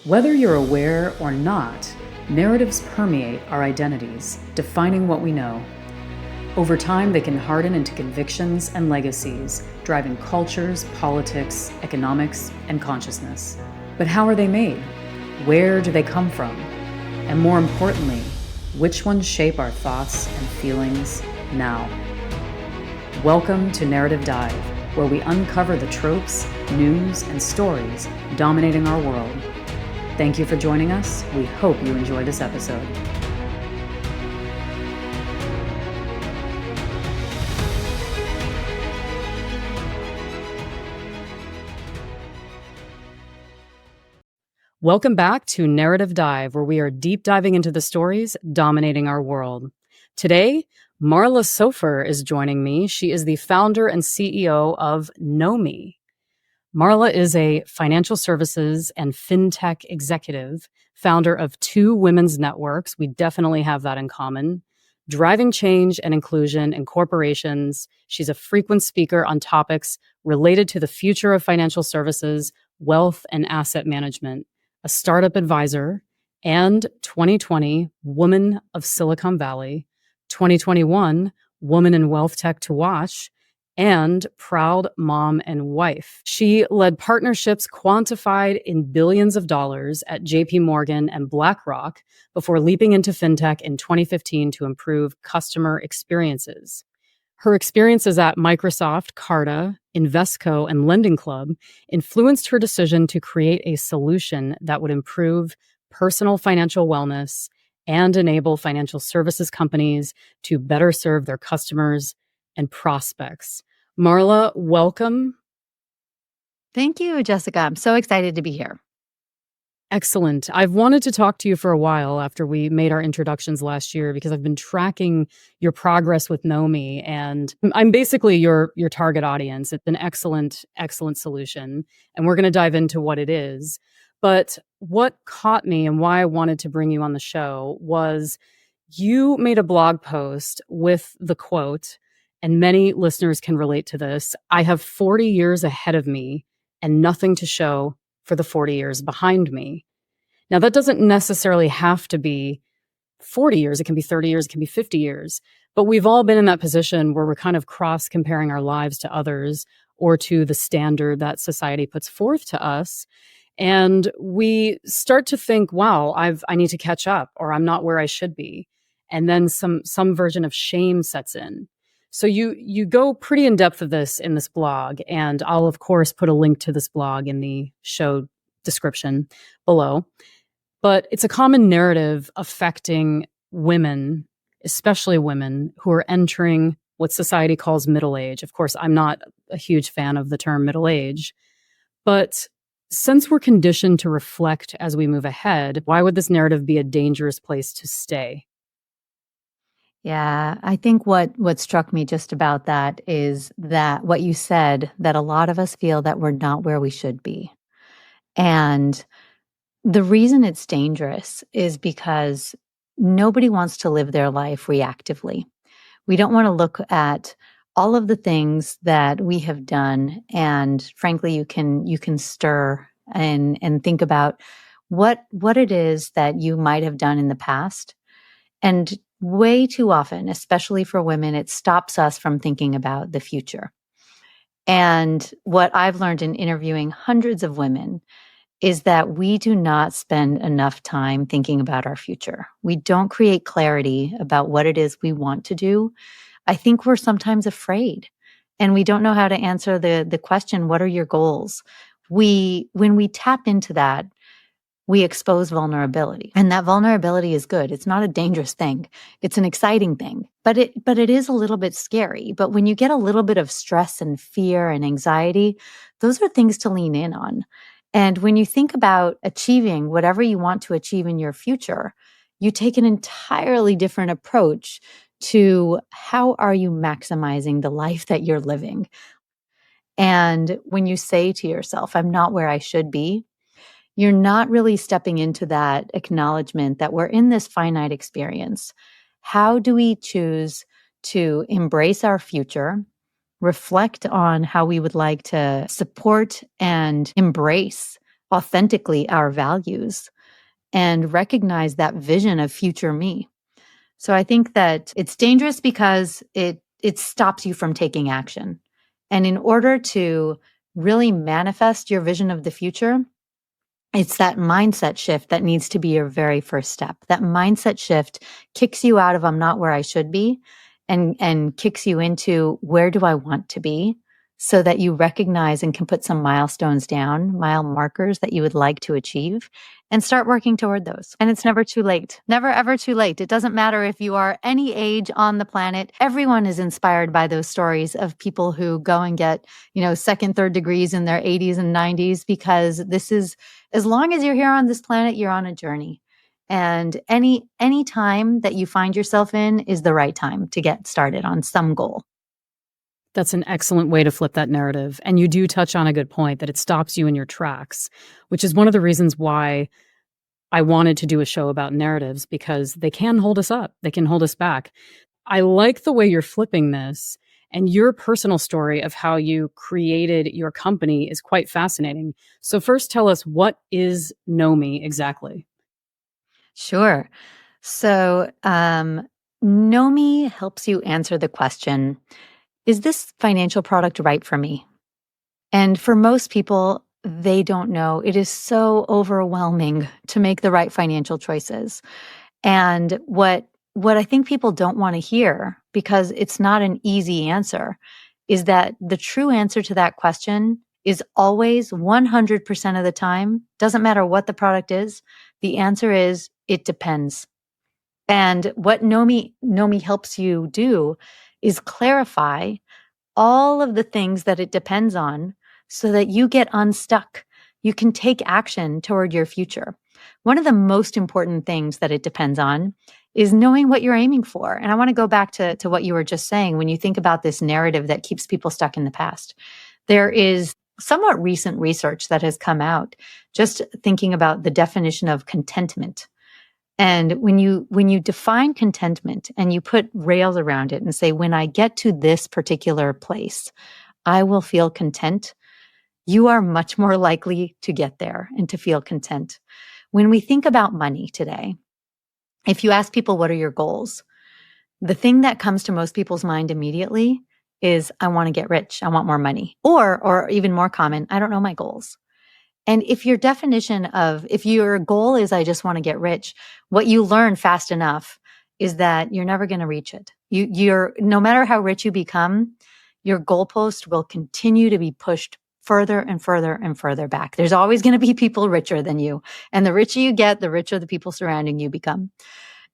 Whether you're aware or not, narratives permeate our identities, defining what we know. Over time, they can harden into convictions and legacies, driving cultures, politics, economics, and consciousness. But how are they made? Where do they come from? And more importantly, which ones shape our thoughts and feelings now? Welcome to Narrative Dive, where we uncover the tropes, news, and stories dominating our world. Thank you for joining us. We hope you enjoy this episode. Welcome back to Narrative Dive, where we are deep diving into the stories dominating our world. Today, Marla Sofer is joining me. She is the founder and CEO of Knomee. Marla is a financial services and fintech executive, founder of two women's networks. We definitely have that in common. Driving change and inclusion in corporations. She's a frequent speaker on topics related to the future of financial services, wealth, and asset management. A startup advisor, and 2020 Woman of Silicon Valley, 2021 Woman in Wealth Tech to Watch, and proud mom and wife. She led partnerships quantified in billions of dollars at JP Morgan and BlackRock before leaping into fintech in 2015 to improve customer experiences. Her experiences at Microsoft, Carta, Invesco, and Lending Club influenced her decision to create a solution that would improve personal financial wellness and enable financial services companies to better serve their customers and prospects. Marla, welcome. Thank you, Jessica. I'm so excited to be here. Excellent. I've wanted to talk to you for a while after we made our introductions last year because I've been tracking your progress with Knomee, and I'm basically your target audience. It's an excellent solution, and we're going to dive into what it is. But what caught me and why I wanted to bring you on the show was you made a blog post with the quote, and many listeners can relate to this: "I have 40 years ahead of me and nothing to show for the 40 years behind me." Now, that doesn't necessarily have to be 40 years. It can be 30 years. It can be 50 years. But we've all been in that position where we're kind of cross-comparing our lives to others or to the standard that society puts forth to us. And we start to think, wow, I need to catch up, or I'm not where I should be. And then some version of shame sets in. So you go pretty in depth of this in this blog, and I'll of course put a link to this blog in the show description below. But it's a common narrative affecting women, especially women who are entering what society calls middle age. Of course, I'm not a huge fan of the term middle age, but since we're conditioned to reflect as we move ahead, why would this narrative be a dangerous place to stay? Yeah, I think what struck me just about that is that what you said, that a lot of us feel that we're not where we should be. And the reason it's dangerous is because nobody wants to live their life reactively. We don't want to look at all of the things that we have done, and frankly, you can stir and think about what it is that you might have done in the past. And way too often, especially for women, it stops us from thinking about the future. And what I've learned in interviewing hundreds of women is that we do not spend enough time thinking about our future. We don't create clarity about what it is we want to do. I think we're sometimes afraid, and we don't know how to answer the question, what are your goals? When we tap into that, we expose vulnerability. And that vulnerability is good. It's not a dangerous thing. It's an exciting thing. But it is a little bit scary. But when you get a little bit of stress and fear and anxiety, those are things to lean in on. And when you think about achieving whatever you want to achieve in your future, you take an entirely different approach to how are you maximizing the life that you're living. And when you say to yourself, I'm not where I should be, you're not really stepping into that acknowledgement that we're in this finite experience. How do we choose to embrace our future, reflect on how we would like to support and embrace authentically our values and recognize that vision of future me. So I think that it's dangerous because it stops you from taking action. And in order to really manifest your vision of the future, it's that mindset shift that needs to be your very first step. That mindset shift kicks you out of I'm not where I should be and kicks you into where do I want to be so that you recognize and can put some milestones down, mile markers that you would like to achieve and start working toward those. And it's never too late. Never ever too late. It doesn't matter if you are any age on the planet. Everyone is inspired by those stories of people who go and get, second, third degrees in their 80s and 90s because this is as long as you're here on this planet, you're on a journey. And any time that you find yourself in is the right time to get started on some goal. That's an excellent way to flip that narrative. And you do touch on a good point that it stops you in your tracks, which is one of the reasons why I wanted to do a show about narratives, because they can hold us up. They can hold us back. I like the way you're flipping this, and your personal story of how you created your company is quite fascinating. So first tell us, what is Knomee exactly? Sure. So, Knomee helps you answer the question, is this financial product right for me? And for most people, they don't know. It is so overwhelming to make the right financial choices. And what I think people don't want to hear, because it's not an easy answer, is that the true answer to that question is always 100% of the time, doesn't matter what the product is, the answer is it depends. And what Knomee helps you do is clarify all of the things that it depends on so that you get unstuck. You can take action toward your future. One of the most important things that it depends on is knowing what you're aiming for. And I want to go back to what you were just saying. When you think about this narrative that keeps people stuck in the past, there is somewhat recent research that has come out just thinking about the definition of contentment. And when you define contentment and you put rails around it and say, when I get to this particular place, I will feel content, you are much more likely to get there and to feel content. When we think about money today, if you ask people, what are your goals? The thing that comes to most people's mind immediately is, I want to get rich. I want more money. Or even more common, I don't know my goals. And if if your goal is, I just want to get rich, what you learn fast enough is that you're never going to reach it. You're no matter how rich you become, your goalpost will continue to be pushed further and further and further back. There's always going to be people richer than you. And the richer you get, the richer the people surrounding you become.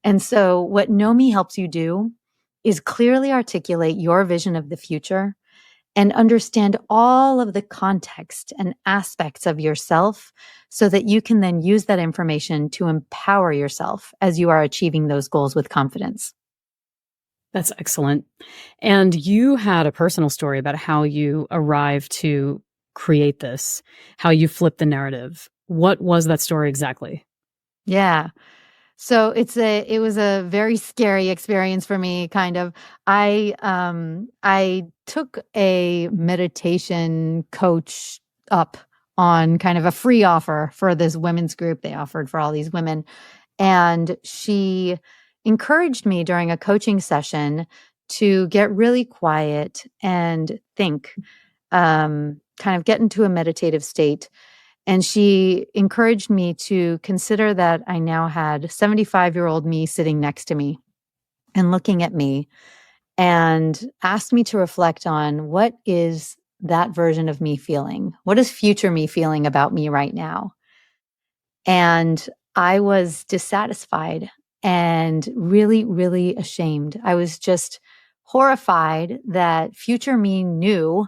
And so what Knomee helps you do is clearly articulate your vision of the future and understand all of the context and aspects of yourself so that you can then use that information to empower yourself as you are achieving those goals with confidence. That's excellent. And you had a personal story about how you arrived to create this, how you flipped the narrative. What was that story exactly? Yeah. So it was a very scary experience for me, kind of. I took a meditation coach up on kind of a free offer for this women's group they offered for all these women. And she encouraged me during a coaching session to get really quiet and think, kind of get into a meditative state. And she encouraged me to consider that I now had 75-year-old me sitting next to me and looking at me, and asked me to reflect on, what is that version of me feeling? What is future me feeling about me right now? And I was dissatisfied and really, really ashamed. I was just horrified that future me knew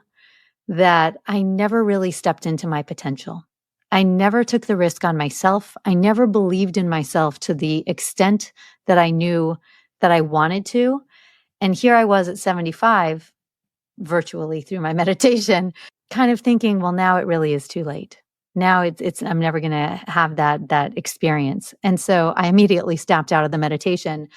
that I never really stepped into my potential. I never took the risk on myself. I never believed in myself to the extent that I knew that I wanted to. And here I was at 75, virtually through my meditation, kind of thinking, well, now it really is too late. Now I'm never going to have that experience. And so I immediately stepped out of the meditation,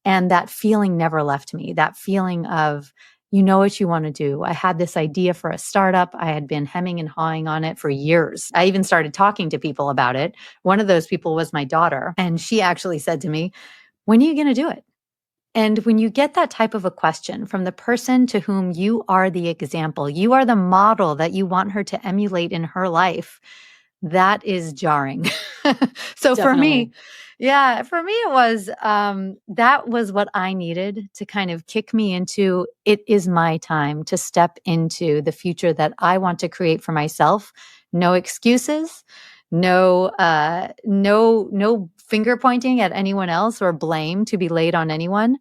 and that feeling never left me. That feeling of, you know what you want to do. I had this idea for a startup. I had been hemming and hawing on it for years. I even started talking to people about it. One of those people was my daughter. And she actually said to me, when are you going to do it? And when you get that type of a question from the person to whom you are the example, you are the model that you want her to emulate in her life, that is jarring. So for Definitely. me, yeah, for me, it was that was what I needed to kind of kick me into it is my time to step into the future that I want to create for myself. No excuses, no finger pointing at anyone else or blame to be laid on anyone.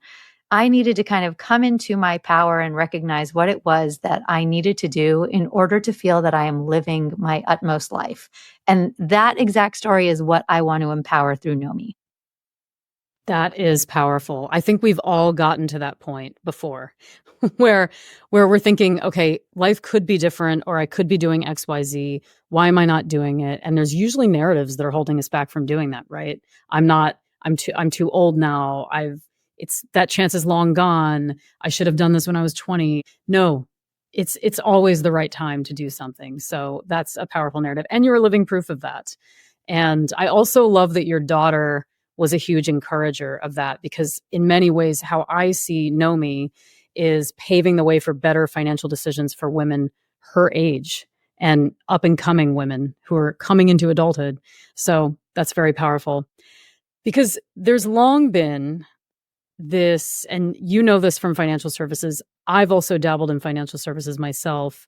I needed to kind of come into my power and recognize what it was that I needed to do in order to feel that I am living my utmost life. And that exact story is what I want to empower through Knomee. That is powerful. I think we've all gotten to that point before where we're thinking, okay, life could be different or I could be doing XYZ. Why am I not doing it? And there's usually narratives that are holding us back from doing that, right? I'm too old now. It's that chance is long gone. I should have done this when I was 20. No. It's always the right time to do something. So that's a powerful narrative and you're a living proof of that. And I also love that your daughter was a huge encourager of that because in many ways how I see Knomee is paving the way for better financial decisions for women her age and up and coming women who are coming into adulthood. So that's very powerful because there's long been this, and you know this from financial services. I've also dabbled in financial services myself.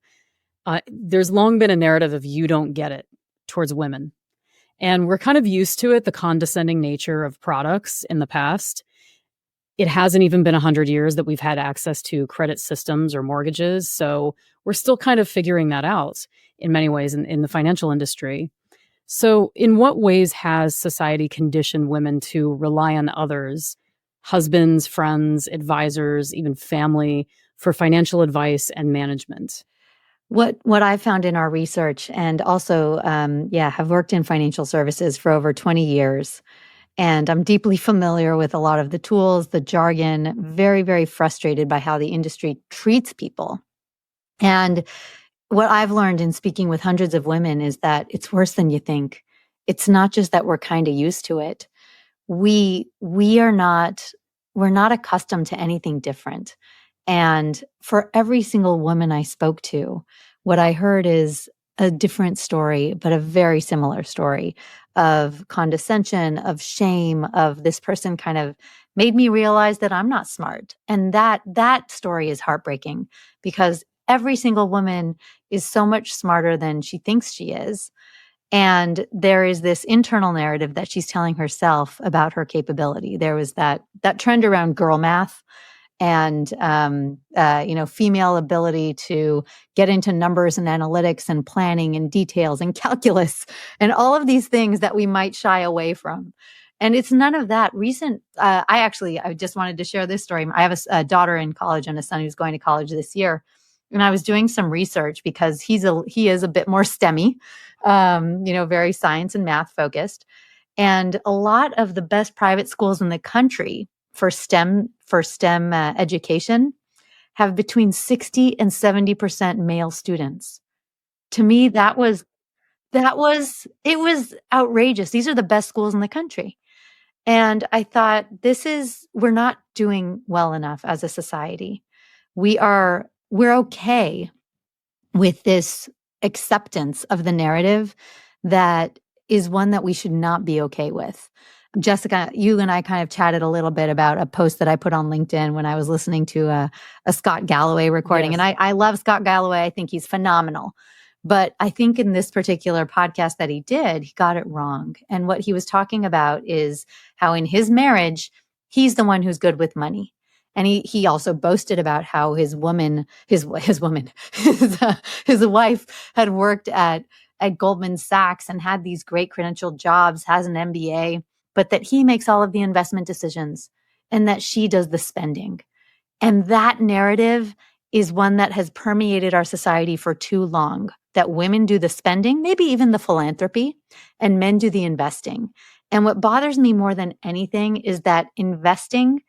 There's long been a narrative of you don't get it towards women. And we're kind of used to it, the condescending nature of products in the past. It hasn't even been 100 years that we've had access to credit systems or mortgages. So we're still kind of figuring that out in many ways in the financial industry. So, in what ways has society conditioned women to rely on others, husbands, friends, advisors, even family, for financial advice and management? What I found in our research, and also, have worked in financial services for over 20 years, and I'm deeply familiar with a lot of the tools, the jargon, very, very frustrated by how the industry treats people. And what I've learned in speaking with hundreds of women is that it's worse than you think. It's not just that we're kind of used to it. We are not we're not accustomed to anything different. And for every single woman I spoke to, what I heard is a different story, but a very similar story of condescension, of shame, of this person kind of made me realize that I'm not smart. And that story is heartbreaking because every single woman is so much smarter than she thinks she is. And there is this internal narrative that she's telling herself about her capability. There was that trend around girl math and female ability to get into numbers and analytics and planning and details and calculus and all of these things that we might shy away from. And it's none of that. I just wanted to share this story. I have a daughter in college and a son who's going to college this year. And I was doing some research because he is a bit more STEMmy, very science and math focused. And a lot of the best private schools in the country for STEM education have between 60 and 70% male students. To me, it was outrageous. These are the best schools in the country. And I thought, we're not doing well enough as a society. We're okay with this acceptance of the narrative that is one that we should not be okay with. Jessica, you and I kind of chatted a little bit about a post that I put on LinkedIn when I was listening to a Scott Galloway recording. Yes. And I love Scott Galloway. I think he's phenomenal. But I think in this particular podcast that he did, he got it wrong. And what he was talking about is how in his marriage, he's the one who's good with money. And he also boasted about how his wife had worked at Goldman Sachs and had these great credentialed jobs, has an MBA, but that he makes all of the investment decisions and that she does the spending. And that narrative is one that has permeated our society for too long, that women do the spending, maybe even the philanthropy, and men do the investing. And what bothers me more than anything is that investing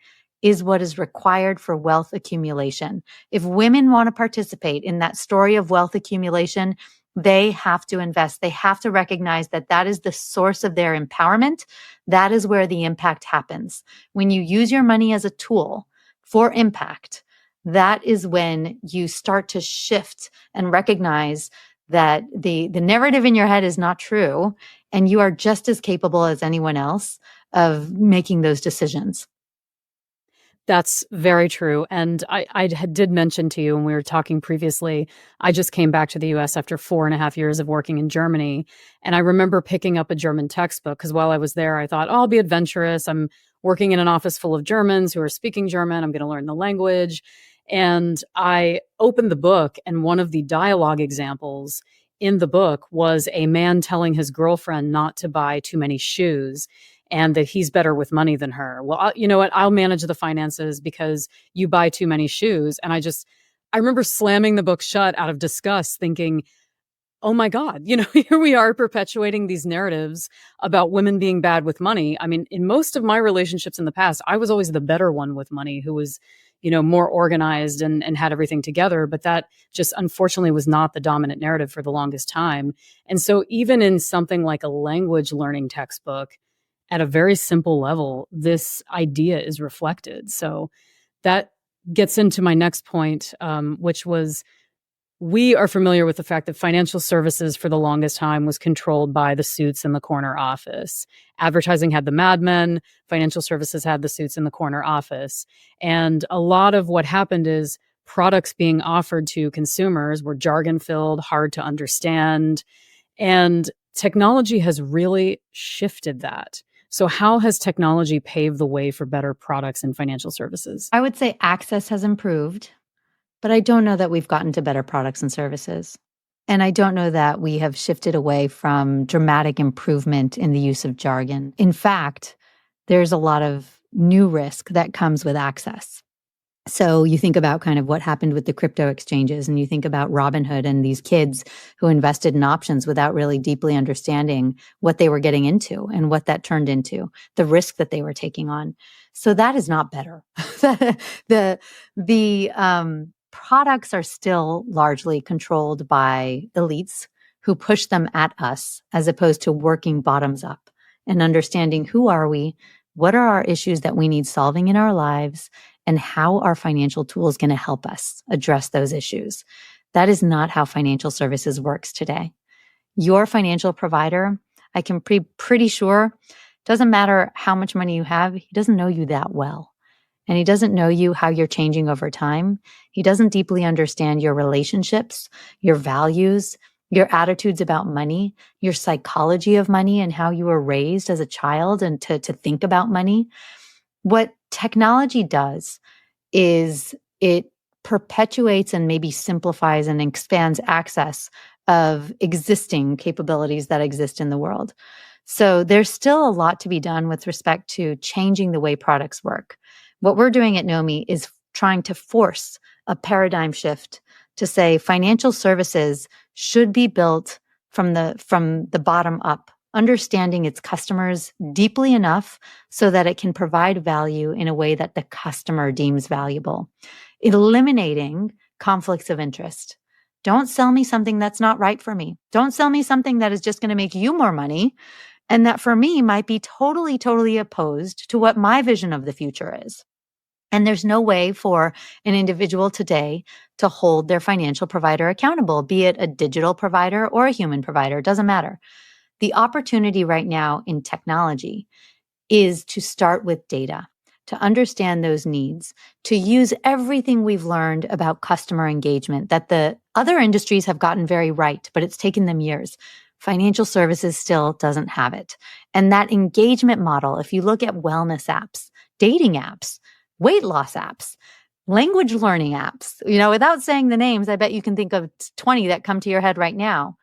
is what is required for wealth accumulation. If women want to participate in that story of wealth accumulation, they have to invest. They have to recognize that that is the source of their empowerment. That is where the impact happens. When you use your money as a tool for impact, that is when you start to shift and recognize that the narrative in your head is not true, and you are just as capable as anyone else of making those decisions. That's very true. And did mention to you when we were talking previously, I just came back to the US after 4.5 years of working in Germany. And I remember picking up a German textbook because while I was there, I thought, oh, I'll be adventurous. I'm working in an office full of Germans who are speaking German. I'm going to learn the language. And I opened the book, and one of the dialogue examples in the book was a man telling his girlfriend not to buy too many shoes and that he's better with money than her. Well, you know what? I'll manage the finances because you buy too many shoes. And I remember slamming the book shut out of disgust, thinking, oh my God, here we are perpetuating these narratives about women being bad with money. I mean, in most of my relationships in the past, I was always the better one with money who was, more organized and had everything together. But that just unfortunately was not the dominant narrative for the longest time. And so even in something like a language learning textbook, at a very simple level, this idea is reflected. So that gets into my next point, which was we are familiar with the fact that financial services for the longest time was controlled by the suits in the corner office. Advertising had the madmen, financial services had the suits in the corner office. And a lot of what happened is products being offered to consumers were jargon filled, hard to understand. And technology has really shifted that. So, how has technology paved the way for better products in financial services? I would say access has improved, but I don't know that we've gotten to better products and services. And I don't know that we have shifted away from dramatic improvement in the use of jargon. In fact, there's a lot of new risk that comes with access. So you think about kind of what happened with the crypto exchanges, and you think about Robinhood and these kids who invested in options without really deeply understanding what they were getting into and what that turned into, the risk that they were taking on. So that is not better. the products are still largely controlled by elites who push them at us, as opposed to working bottoms up and understanding who are we, what are our issues that we need solving in our lives, and how are financial tools going to help us address those issues. That is not how financial services works today. Your financial provider, I can be pretty sure, doesn't matter how much money you have, he doesn't know you that well. And he doesn't know you, how you're changing over time. He doesn't deeply understand your relationships, your values, your attitudes about money, your psychology of money, and how you were raised as a child and to think about money. What technology does is it perpetuates and maybe simplifies and expands access of existing capabilities that exist in the world. So there's still a lot to be done with respect to changing the way products work. What we're doing at Knomee is trying to force a paradigm shift to say financial services should be built from the bottom up, understanding its customers deeply enough so that it can provide value in a way that the customer deems valuable, eliminating conflicts of interest. Don't sell me something that's not right for me. Don't sell me something that is just going to make you more money and that for me might be totally, totally opposed to what my vision of the future is. And there's no way for an individual today to hold their financial provider accountable, be it a digital provider or a human provider, it doesn't matter. The opportunity right now in technology is to start with data, to understand those needs, to use everything we've learned about customer engagement that the other industries have gotten very right, but it's taken them years. Financial services still doesn't have it. And that engagement model, if you look at wellness apps, dating apps, weight loss apps, language learning apps, without saying the names, I bet you can think of 20 that come to your head right now.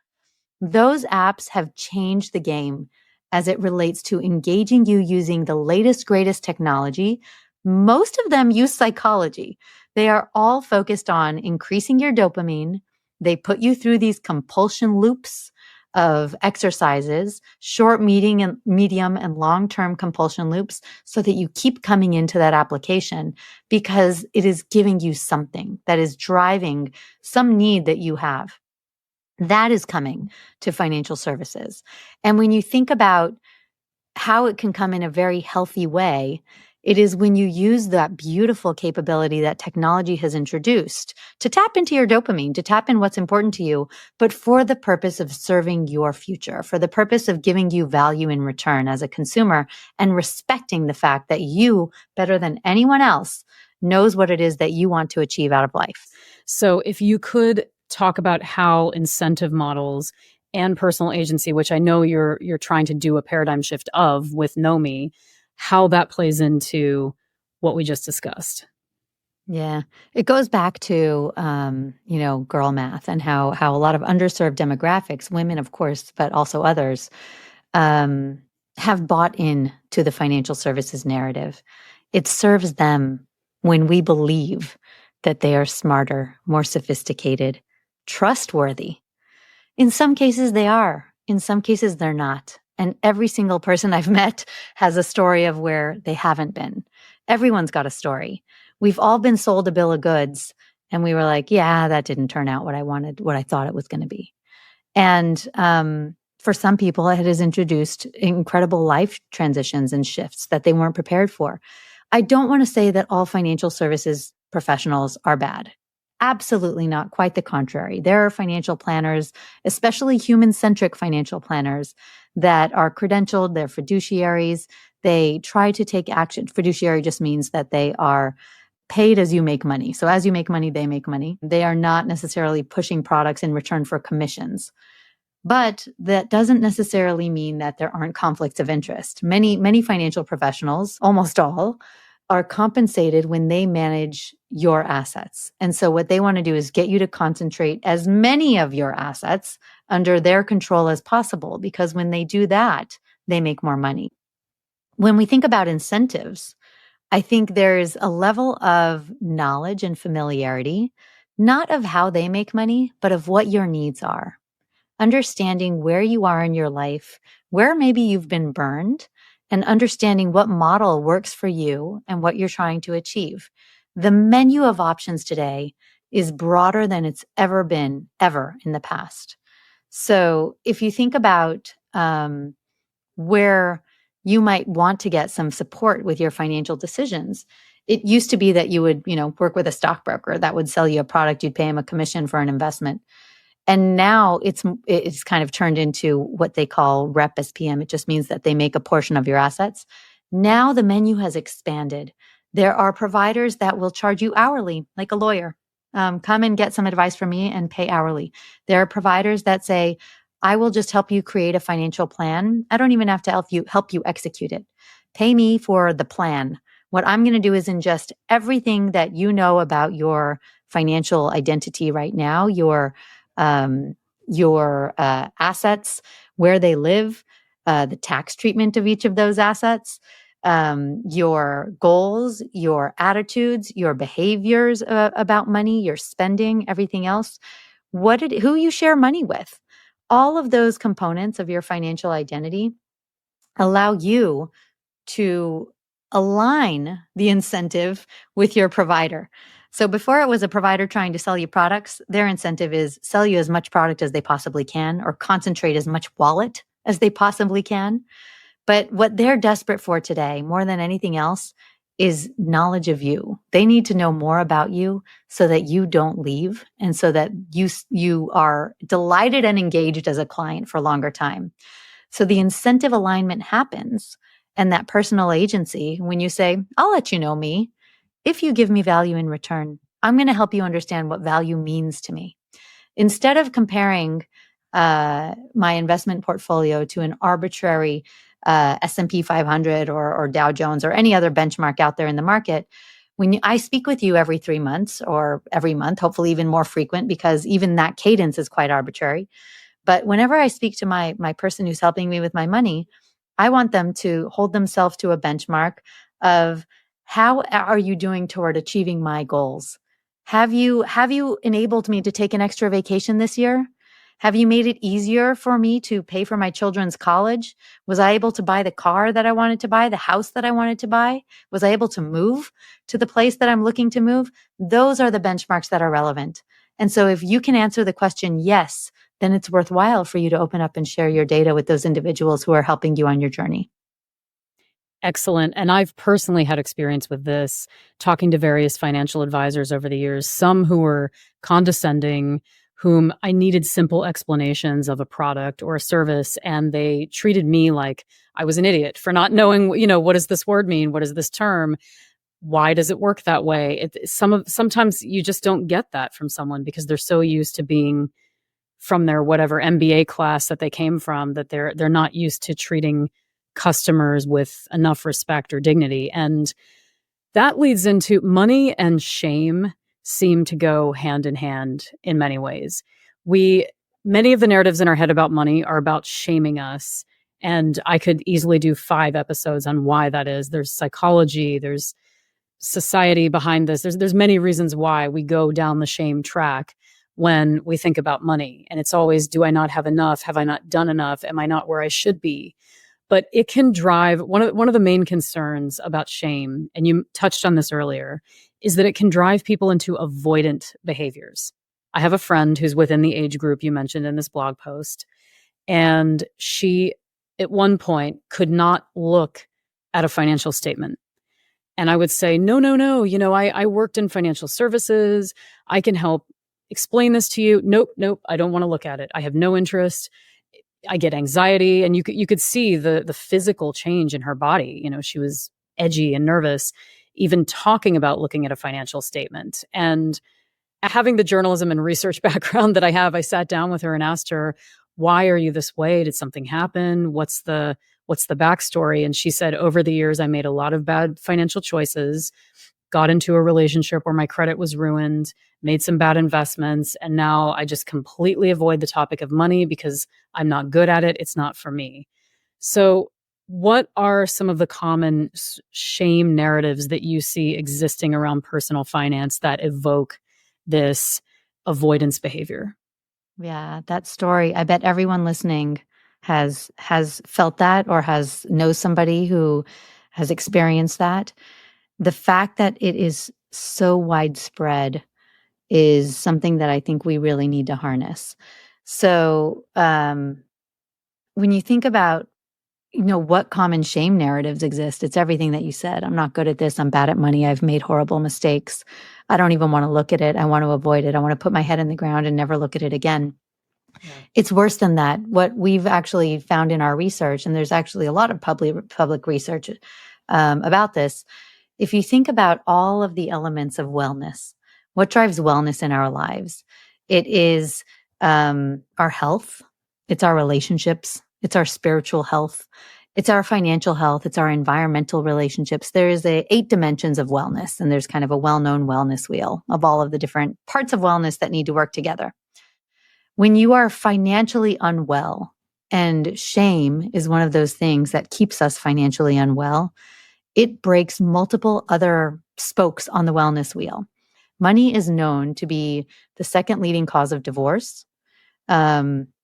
Those apps have changed the game as it relates to engaging you using the latest, greatest technology. Most of them use psychology. They are all focused on increasing your dopamine. They put you through these compulsion loops of exercises, short, medium, and long-term compulsion loops, so that you keep coming into that application because it is giving you something that is driving some need that you have. That is coming to financial services. And when you think about how it can come in a very healthy way, it is when you use that beautiful capability that technology has introduced to tap into your dopamine, to tap in what's important to you, but for the purpose of serving your future, for the purpose of giving you value in return as a consumer, and respecting the fact that you, better than anyone else, knows what it is that you want to achieve out of life. So if you could talk about how incentive models and personal agency, which I know you're trying to do a paradigm shift of with Knomee, how that plays into what we just discussed. Yeah, it goes back to girl math, and how a lot of underserved demographics, women, of course, but also others, um, have bought in to the financial services narrative. It serves them when we believe that they are smarter, more sophisticated, trustworthy. In some cases, they are. In some cases, they're not. And every single person I've met has a story of where they haven't been. Everyone's got a story. We've all been sold a bill of goods, and we were like, yeah, that didn't turn out what I wanted, what I thought it was going to be. And for some people, it has introduced incredible life transitions and shifts that they weren't prepared for. I don't want to say that all financial services professionals are bad. Absolutely not. Quite the contrary. There are financial planners, especially human centric financial planners, that are credentialed, they're fiduciaries. They try to take action. Fiduciary just means that they are paid as you make money. So as you make money, they make money. They are not necessarily pushing products in return for commissions. But that doesn't necessarily mean that there aren't conflicts of interest. Many financial professionals, almost all, are compensated when they manage your assets. And so what they want to do is get you to concentrate as many of your assets under their control as possible, because when they do that, they make more money. When we think about incentives, I think there's a level of knowledge and familiarity, not of how they make money, but of what your needs are. Understanding where you are in your life, where maybe you've been burned, and understanding what model works for you and what you're trying to achieve. The menu of options today is broader than it's ever been, ever in the past. So if you think about where you might want to get some support with your financial decisions, it used to be that you would, work with a stockbroker that would sell you a product, you'd pay him a commission for an investment. And now it's kind of turned into what they call rep SPM. It just means that they make a portion of your assets. Now the menu has expanded. There are providers that will charge you hourly, like a lawyer. Come and get some advice from me and pay hourly. There are providers that say, I will just help you create a financial plan. I don't even have to help you execute it. Pay me for the plan. What I'm going to do is ingest everything that you know about your financial identity right now, your assets, where they live, the tax treatment of each of those assets, your goals, your attitudes, your behaviors about money, your spending, everything else, who you share money with. All of those components of your financial identity allow you to align the incentive with your provider. So before it was a provider trying to sell you products, their incentive is sell you as much product as they possibly can, or concentrate as much wallet as they possibly can. But what they're desperate for today, more than anything else, is knowledge of you. They need to know more about you so that you don't leave, and so that you are delighted and engaged as a client for a longer time. So the incentive alignment happens, and that personal agency, when you say, I'll let you know me if you give me value in return. I'm going to help you understand what value means to me. Instead of comparing my investment portfolio to an arbitrary S&P 500 or Dow Jones or any other benchmark out there in the market, I speak with you every 3 months or every month, hopefully even more frequent, because even that cadence is quite arbitrary. But whenever I speak to my person who's helping me with my money, I want them to hold themselves to a benchmark of, how are you doing toward achieving my goals? Have you enabled me to take an extra vacation this year? Have you made it easier for me to pay for my children's college? Was I able to buy the car that I wanted to buy, the house that I wanted to buy? Was I able to move to the place that I'm looking to move? Those are the benchmarks that are relevant. And so if you can answer the question, yes, then it's worthwhile for you to open up and share your data with those individuals who are helping you on your journey. Excellent. And I've personally had experience with this, talking to various financial advisors over the years, some who were condescending, whom I needed simple explanations of a product or a service, and they treated me like I was an idiot for not knowing, what does this word mean? What is this term? Why does it work that way? Sometimes you just don't get that from someone because they're so used to being from their whatever MBA class that they came from, that they're not used to treating customers with enough respect or dignity. And that leads into money and shame seem to go hand in hand in many ways. We Many of the narratives in our head about money are about shaming us. And I could easily do 5 episodes on why that is. There's psychology, there's society behind this. There's many reasons why we go down the shame track when we think about money. And it's always, do I not have enough? Have I not done enough? Am I not where I should be? But it can drive one of the main concerns about shame, and you touched on this earlier, is that it can drive people into avoidant behaviors. I have a friend who's within the age group you mentioned in this blog post, and she at one point could not look at a financial statement. And I would say, no, no, no, I worked in financial services. I can help explain this to you. Nope, nope, I don't want to look at it. I have no interest. I get anxiety. And you could see the physical change in her body. She was edgy and nervous, even talking about looking at a financial statement. And having the journalism and research background that I have, I sat down with her and asked her, why are you this way? Did something happen? What's the backstory? And she said, over the years, I made a lot of bad financial choices, got into a relationship where my credit was ruined, made some bad investments, and now I just completely avoid the topic of money because I'm not good at it. It's not for me. So, what are some of the common shame narratives that you see existing around personal finance that evoke this avoidance behavior? Yeah, that story. I bet everyone listening has felt that or has knows somebody who has experienced that. The fact that it is so widespread is something that I think we really need to harness. So, when you think about, what common shame narratives exist, it's everything that you said. I'm not good at this. I'm bad at money. I've made horrible mistakes. I don't even want to look at it. I want to avoid it. I want to put my head in the ground and never look at it again. Yeah. It's worse than that. What we've actually found in our research, and there's actually a lot of public research about this. If you think about all of the elements of wellness, what drives wellness in our lives? It is our health. It's our relationships. It's our spiritual health. It's our financial health. It's our environmental relationships. There's 8 dimensions of wellness, and there's kind of a well-known wellness wheel of all of the different parts of wellness that need to work together. When you are financially unwell, and shame is one of those things that keeps us financially unwell, it breaks multiple other spokes on the wellness wheel. Money is known to be the second leading cause of divorce.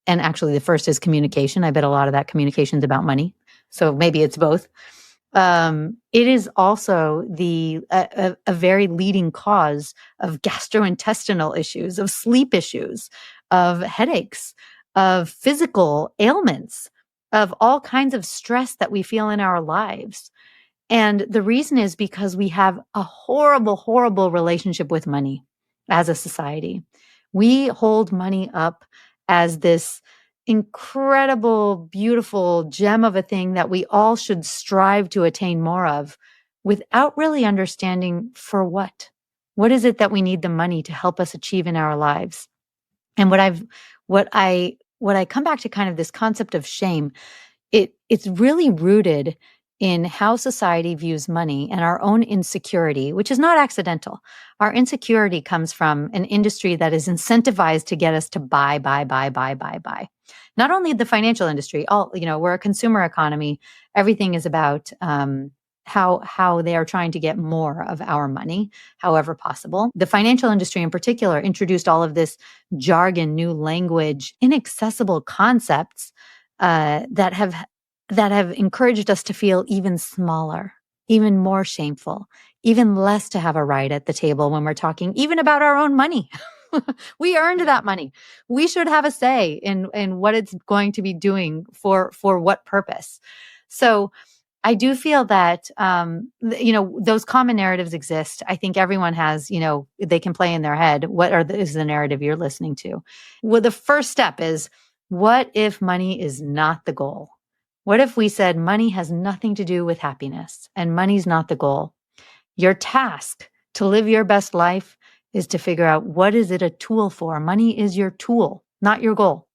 And actually, the first is communication. I bet a lot of that communication is about money. So maybe it's both. It is also a very leading cause of gastrointestinal issues, of sleep issues, of headaches, of physical ailments, of all kinds of stress that we feel in our lives. And the reason is because we have a horrible, horrible relationship with money as a society. We hold money up as this incredible, beautiful gem of a thing that we all should strive to attain more of without really understanding for what. What is it that we need the money to help us achieve in our lives? And what I come back to kind of this concept of shame, it's really rooted in how society views money and our own insecurity, which is not accidental. Our insecurity comes from an industry that is incentivized to get us to buy, buy, buy, buy, buy, buy. Not only the financial industry, we're a consumer economy. Everything is about how they are trying to get more of our money, however possible. The financial industry in particular introduced all of this jargon, new language, inaccessible concepts that have encouraged us to feel even smaller, even more shameful, even less to have a right at the table when we're talking even about our own money. We earned that money. We should have a say in what it's going to be doing for what purpose. So I do feel that, those common narratives exist. I think everyone has, they can play in their head. Is the narrative you're listening to? Well, the first step is, what if money is not the goal? What if we said money has nothing to do with happiness and money's not the goal? Your task to live your best life is to figure out, what is it a tool for? Money is your tool, not your goal.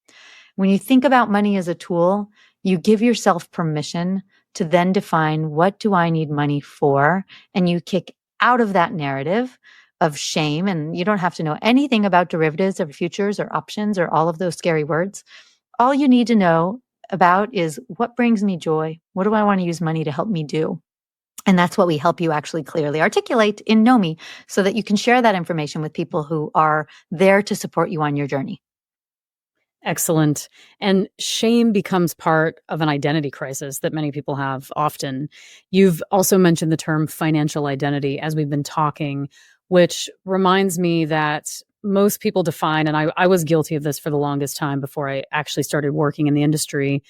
When you think about money as a tool, you give yourself permission to then define, what do I need money for? And you kick out of that narrative of shame. And you don't have to know anything about derivatives or futures or options or all of those scary words. All you need to know about is, what brings me joy? What do I want to use money to help me do? And that's what we help you actually clearly articulate in Knomee, so that you can share that information with people who are there to support you on your journey. Excellent. And shame becomes part of an identity crisis that many people have often. You've also mentioned the term financial identity as we've been talking, which reminds me that most people define, and I was guilty of this for the longest time before I actually started working in the industry.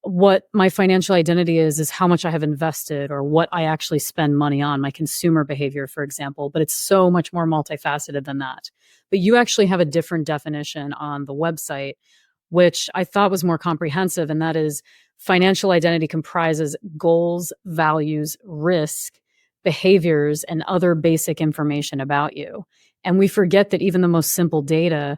What my financial identity is how much I have invested or what I actually spend money on, my consumer behavior, for example. But it's so much more multifaceted than that. But you actually have a different definition on the website, which I thought was more comprehensive. And that is, financial identity comprises goals, values, risk, behaviors, and other basic information about you. And we forget that even the most simple data,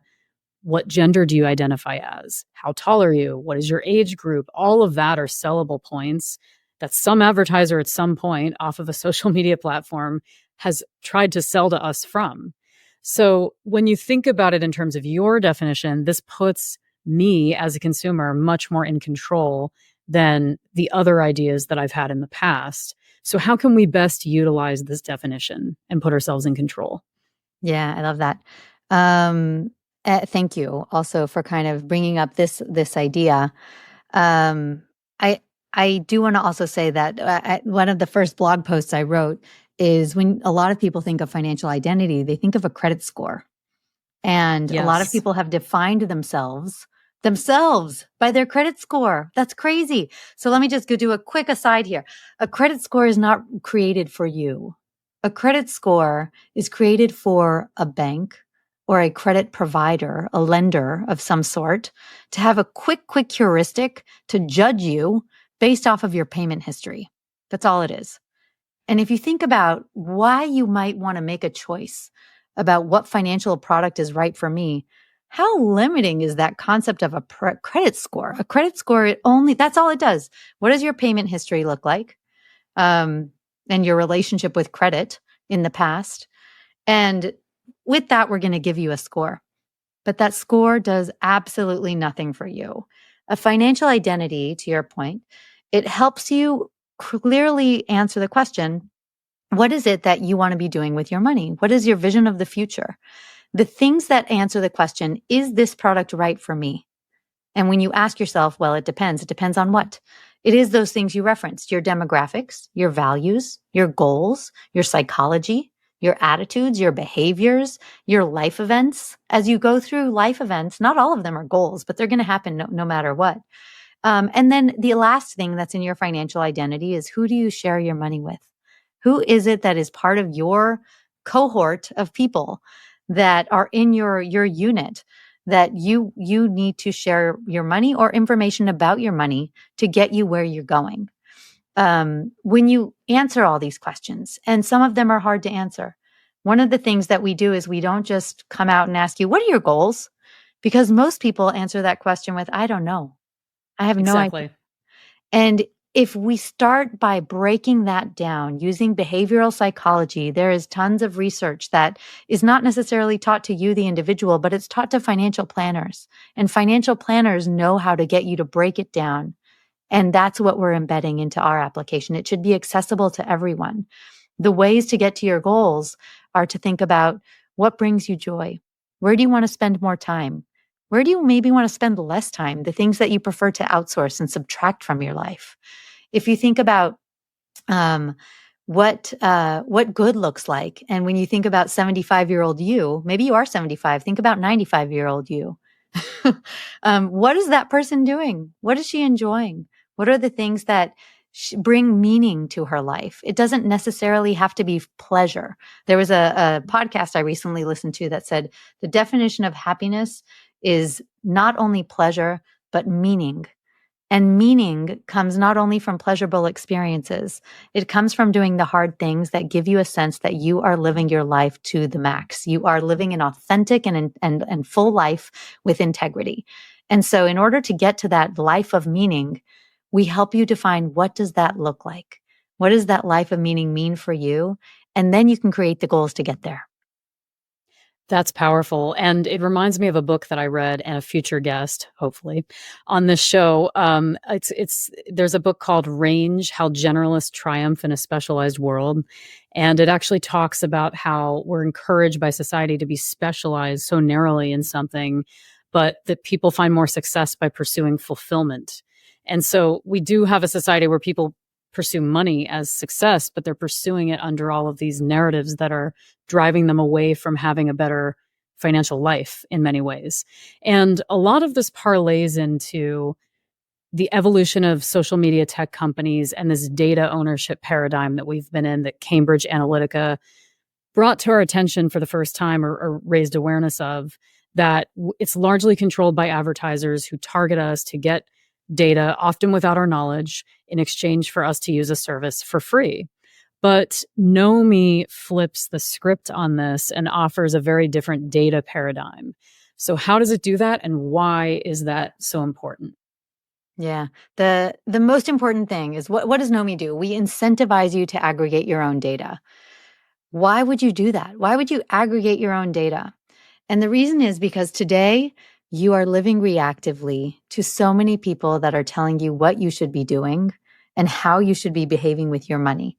what gender do you identify as? How tall are you? What is your age group? All of that are sellable points that some advertiser at some point off of a social media platform has tried to sell to us from. So when you think about it in terms of your definition, this puts me as a consumer much more in control than the other ideas that I've had in the past. So how can we best utilize this definition and put ourselves in control? Yeah, I love that. Thank you also for kind of bringing up this idea. Um, I I do want to also say that one of the first blog posts I wrote is, when a lot of people think of financial identity, they think of a credit score. And a lot of Yes. people have defined themselves by their credit score. That's crazy. So let me just go do a quick aside here. A credit score is not created for you. A credit score is created for a bank or a credit provider, a lender of some sort, to have a quick heuristic to judge you based off of your payment history. That's all it is. And if you think about why you might want to make a choice about what financial product is right for me, how limiting is that concept of a credit score? A credit score, that's all it does. What does your payment history look like? And your relationship with credit in the past. And with that, we're going to give you a score. But that score does absolutely nothing for you. A financial identity, to your point, it helps you clearly answer the question, what is it that you want to be doing with your money? What is your vision of the future? The things that answer the question, is this product right for me? And when you ask yourself, well, it depends. It depends on what? It is those things you referenced: your demographics, your values, your goals, your psychology, your attitudes, your behaviors, your life events. As you go through life events, not all of them are goals, but they're going to happen no matter what. And then the last thing that's in your financial identity is, who do you share your money with? Who is it that is part of your cohort of people that are in your unit, that you need to share your money or information about your money to get you where you're going? When you answer all these questions, and some of them are hard to answer, one of the things that we do is, we don't just come out and ask you, what are your goals? Because most people answer that question with, I don't know. I have no idea. Exactly. And if we start by breaking that down using behavioral psychology, there is tons of research that is not necessarily taught to you, the individual, but it's taught to financial planners. And financial planners know how to get you to break it down And that's what we're embedding into our application. It should be accessible to everyone. The ways to get to your goals are to think about what brings you joy. Where do you want to spend more time? Where do you maybe want to spend less time? The things that you prefer to outsource and subtract from your life. If you think about um, what good looks like, and when you think about 75-year-old you, maybe you are 75. Think about 95-year-old you. What is that person doing? What is she enjoying? What are the things that bring meaning to her life? It doesn't necessarily have to be pleasure. There was a podcast I recently listened to that said the definition of happiness is not only pleasure, but meaning. And meaning comes not only from pleasurable experiences, it comes from doing the hard things that give you a sense that you are living your life to the max. You are living an authentic and full life with integrity. And so in order to get to that life of meaning, we help you define what does that look like? What does that life of meaning mean for you? And then you can create the goals to get there. That's powerful. And it reminds me of a book that I read and a future guest, hopefully, on this show. There's a book called Range, How Generalists Triumph in a Specialized World. And it actually talks about how we're encouraged by society to be specialized so narrowly in something, but that people find more success by pursuing fulfillment. And so we do have a society where people pursue money as success, but they're pursuing it under all of these narratives that are driving them away from having a better financial life in many ways. And a lot of this parlays into the evolution of social media tech companies and this data ownership paradigm that we've been in, that Cambridge Analytica brought to our attention for the first time, or raised awareness of, that it's largely controlled by advertisers who target us to get data, often without our knowledge, in exchange for us to use a service for free. But Knomee flips the script on this and offers a very different data paradigm. So how does it do that, and why is that so important? Yeah. The most important thing is what does Knomee do? We incentivize you to aggregate your own data. Why would you do that? Why would you aggregate your own data? And the reason is because today you are living reactively to so many people that are telling you what you should be doing and how you should be behaving with your money.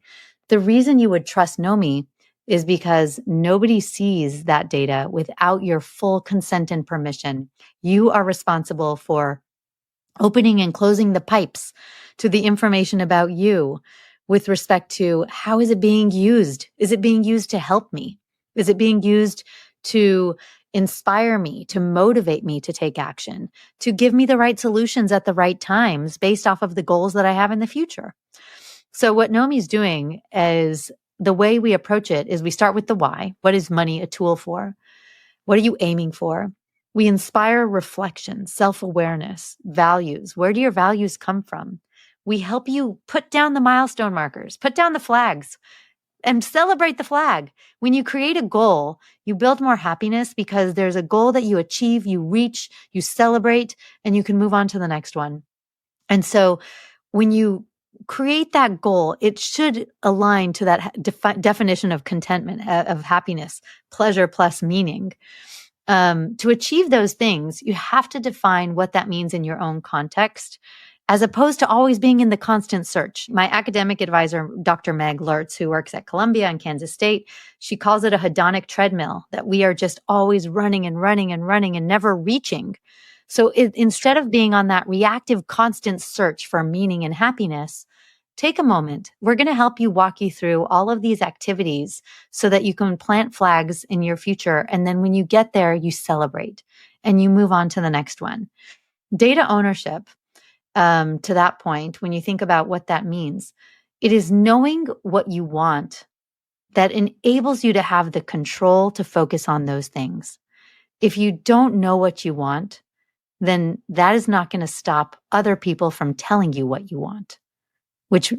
The reason you would trust Knomee is because nobody sees that data without your full consent and permission. You are responsible for opening and closing the pipes to the information about you with respect to how is it being used? Is it being used to help me? Is it being used to inspire me, to motivate me to take action, to give me the right solutions at the right times based off of the goals that I have in the future? So what Knomee's doing is, the way we approach it is we start with the why. What is money a tool for? What are you aiming for? We inspire reflection, self-awareness, values. Where do your values come from? We help you put down the milestone markers, put down the flags, and celebrate the flag. When you create a goal, you build more happiness because there's a goal that you achieve, you reach, you celebrate, and you can move on to the next one. And so when you create that goal, it should align to that definition of contentment, of happiness, pleasure plus meaning. To achieve those things, you have to define what that means in your own context, as opposed to always being in the constant search. My academic advisor, Dr. Meg Lertz, who works at Columbia and Kansas State, she calls it a hedonic treadmill, that we are just always running and running and running and never reaching. So instead of being on that reactive, constant search for meaning and happiness, take a moment. We're going to help you, walk you through all of these activities so that you can plant flags in your future. And then when you get there, you celebrate and you move on to the next one. Data ownership, to that point, when you think about what that means, it is knowing what you want that enables you to have the control to focus on those things. If you don't know what you want, then that is not going to stop other people from telling you what you want, which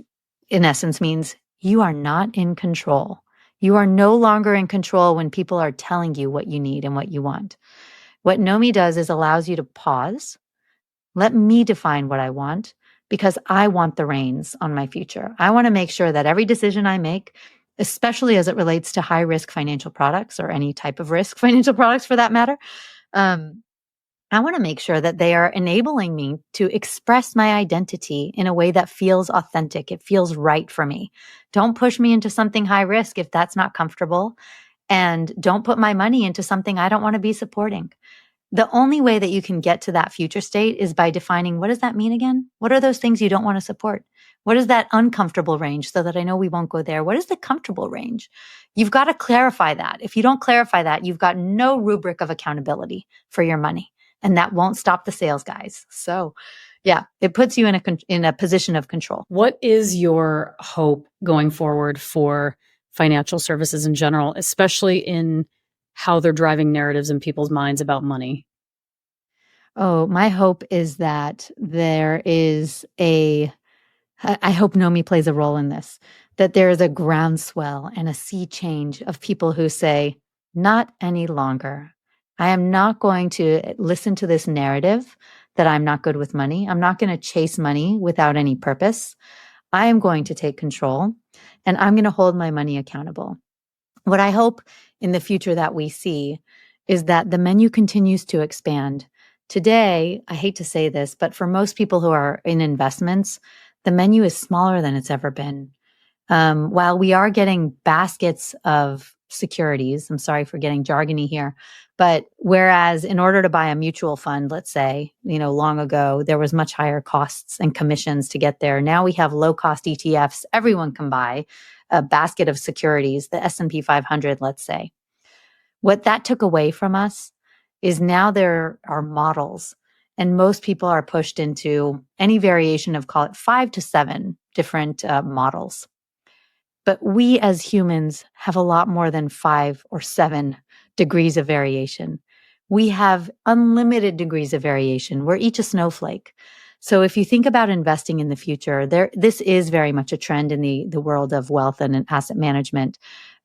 in essence means you are not in control. You are no longer in control when people are telling you what you need and what you want. What Knomee does is allows you to pause. Let me define what I want, because I want the reins on my future. I want to make sure that every decision I make, especially as it relates to high risk financial products, or any type of risk financial products for that matter, I want to make sure that they are enabling me to express my identity in a way that feels authentic. It feels right for me. Don't push me into something high risk if that's not comfortable. And don't put my money into something I don't want to be supporting. The only way that you can get to that future state is by defining, what does that mean again? What are those things you don't want to support? What is that uncomfortable range so that I know we won't go there? What is the comfortable range? You've got to clarify that. If you don't clarify that, you've got no rubric of accountability for your money, and that won't stop the sales guys. So, yeah, it puts you in a position of control. What is your hope going forward for financial services in general, especially in how they're driving narratives in people's minds about money? Oh, my hope is that there is I hope Knomee plays a role in this, that there is a groundswell and a sea change of people who say, not any longer. I am not going to listen to this narrative that I'm not good with money. I'm not going to chase money without any purpose. I am going to take control and I'm going to hold my money accountable. What I hope in the future that we see is that the menu continues to expand. Today, I hate to say this, but for most people who are in investments, the menu is smaller than it's ever been. While we are getting baskets of securities, I'm sorry for getting jargony here, but whereas in order to buy a mutual fund, let's say, long ago, there was much higher costs and commissions to get there. Now we have low cost ETFs. Everyone can buy a basket of securities, the S&P 500, let's say. What that took away from us is now there are models, and most people are pushed into any variation of, call it 5 to 7 different models. But we as humans have a lot more than 5 or 7 degrees of variation. We have unlimited degrees of variation. We're each a snowflake. So if you think about investing in the future, this is very much a trend in the world of wealth and asset management,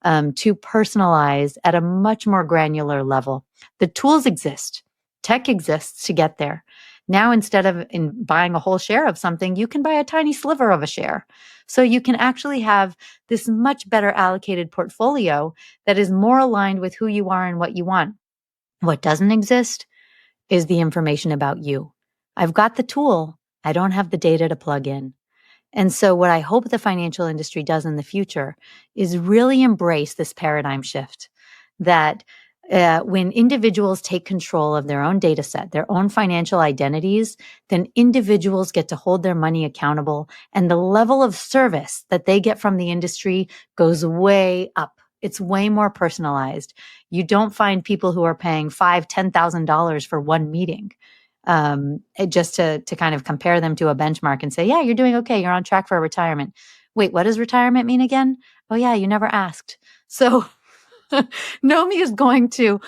to personalize at a much more granular level. The tools exist. Tech exists to get there. Now, instead of buying a whole share of something, you can buy a tiny sliver of a share. So you can actually have this much better allocated portfolio that is more aligned with who you are and what you want. What doesn't exist is the information about you. I've got the tool. I don't have the data to plug in. And so what I hope the financial industry does in the future is really embrace this paradigm shift that when individuals take control of their own data set, their own financial identities, then individuals get to hold their money accountable, and the level of service that they get from the industry goes way up. It's way more personalized. You don't find people who are paying $5,000, $10,000 for one meeting, just to kind of compare them to a benchmark and say, yeah, you're doing okay. You're on track for retirement. Wait, what does retirement mean again? Oh yeah, you never asked. So Knomee is going to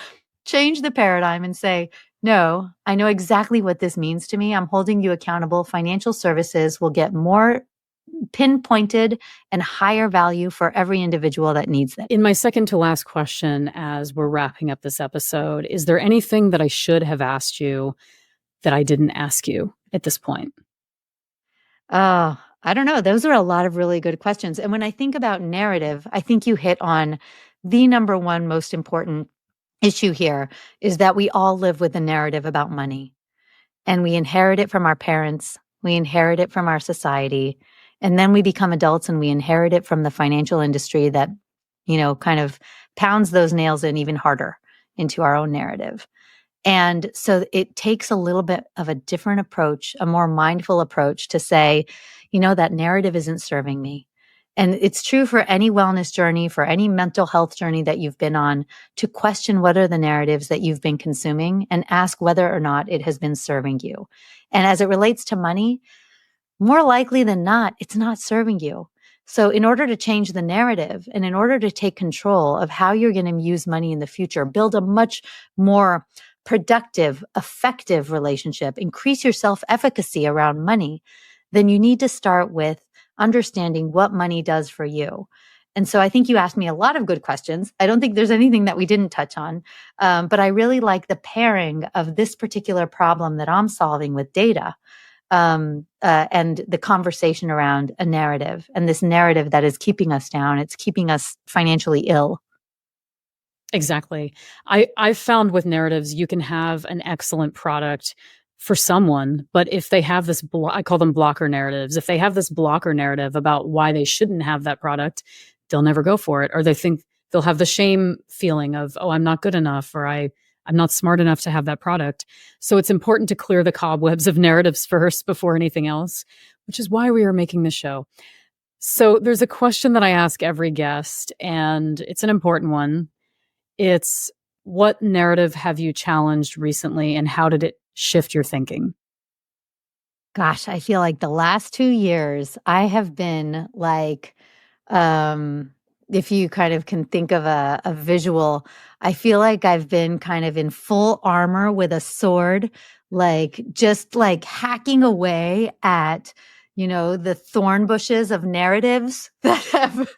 change the paradigm and say, no, I know exactly what this means to me. I'm holding you accountable. Financial services will get more pinpointed and higher value for every individual that needs them. In my second to last question, as we're wrapping up this episode, is there anything that I should have asked you that I didn't ask you at this point? I don't know. Those are a lot of really good questions. And when I think about narrative, I think you hit on the number one most important issue here is that we all live with a narrative about money, and we inherit it from our parents. We inherit it from our society. And then we become adults and we inherit it from the financial industry that, kind of pounds those nails in even harder into our own narrative. And so it takes a little bit of a different approach, a more mindful approach to say, that narrative isn't serving me. And it's true for any wellness journey, for any mental health journey that you've been on, to question what are the narratives that you've been consuming and ask whether or not it has been serving you. And as it relates to money, more likely than not, it's not serving you. So in order to change the narrative and in order to take control of how you're going to use money in the future, build a much more productive, effective relationship, increase your self-efficacy around money, then you need to start with understanding what money does for you. And so I think you asked me a lot of good questions. I don't think there's anything that we didn't touch on, but I really like the pairing of this particular problem that I'm solving with data, and the conversation around a narrative, and this narrative that is keeping us down. It's keeping us financially ill. Exactly. I've found with narratives, you can have an excellent product for someone, but if they have this, I call them blocker narratives. If they have this blocker narrative about why they shouldn't have that product, they'll never go for it, or they think they'll have the shame feeling of, oh, I'm not good enough, or I'm not smart enough to have that product. So it's important to clear the cobwebs of narratives first before anything else, which is why we are making this show. So there's a question that I ask every guest, and it's an important one. It's, what narrative have you challenged recently and how did it shift your thinking? Gosh, I feel like the last 2 years, I have been like, um, if you kind of can think of a visual, I feel like I've been kind of in full armor with a sword, like, just, like, hacking away at, the thorn bushes of narratives that have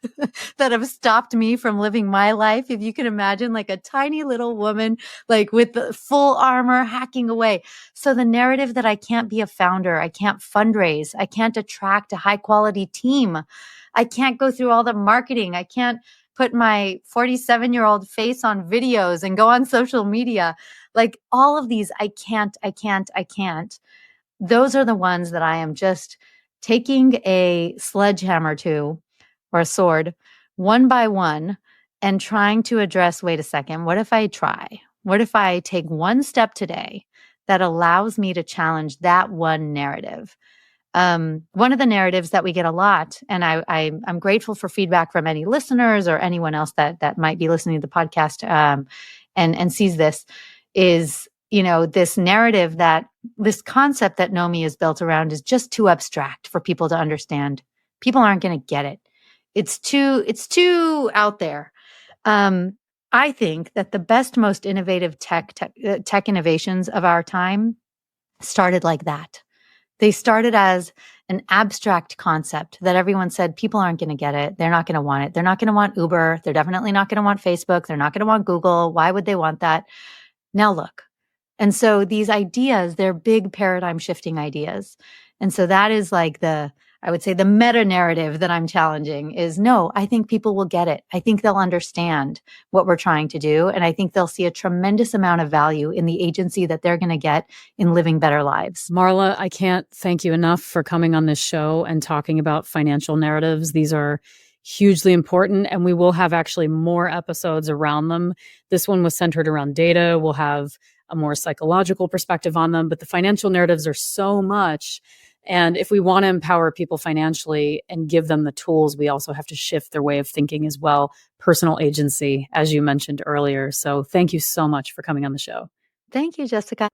that have stopped me from living my life. If you can imagine, like, a tiny little woman, like, with the full armor hacking away. So the narrative that I can't be a founder, I can't fundraise, I can't attract a high quality team, I can't go through all the marketing, I can't put my 47-year-old face on videos and go on social media. Like all of these, I can't. Those are the ones that I am just taking a sledgehammer to, or a sword, one by one, and trying to address, wait a second, what if I try? What if I take one step today that allows me to challenge that one narrative? One of the narratives that we get a lot, and I'm grateful for feedback from any listeners or anyone else that might be listening to the podcast, and sees this, is this narrative, that this concept that Knomee is built around is just too abstract for people to understand. People aren't going to get it. It's too out there. I think that the best, most innovative tech innovations of our time started like that. They started as an abstract concept that everyone said people aren't going to get it. They're not going to want it. They're not going to want Uber. They're definitely not going to want Facebook. They're not going to want Google. Why would they want that? Now look. And so these ideas, they're big paradigm shifting ideas. And so that is like I would say the meta narrative that I'm challenging is, no, I think people will get it. I think they'll understand what we're trying to do. And I think they'll see a tremendous amount of value in the agency that they're going to get in living better lives. Marla, I can't thank you enough for coming on this show and talking about financial narratives. These are hugely important, and we will have actually more episodes around them. This one was centered around data. We'll have a more psychological perspective on them, but the financial narratives are so much. And if we want to empower people financially and give them the tools, we also have to shift their way of thinking as well. Personal agency, as you mentioned earlier. So thank you so much for coming on the show. Thank you, Jessica.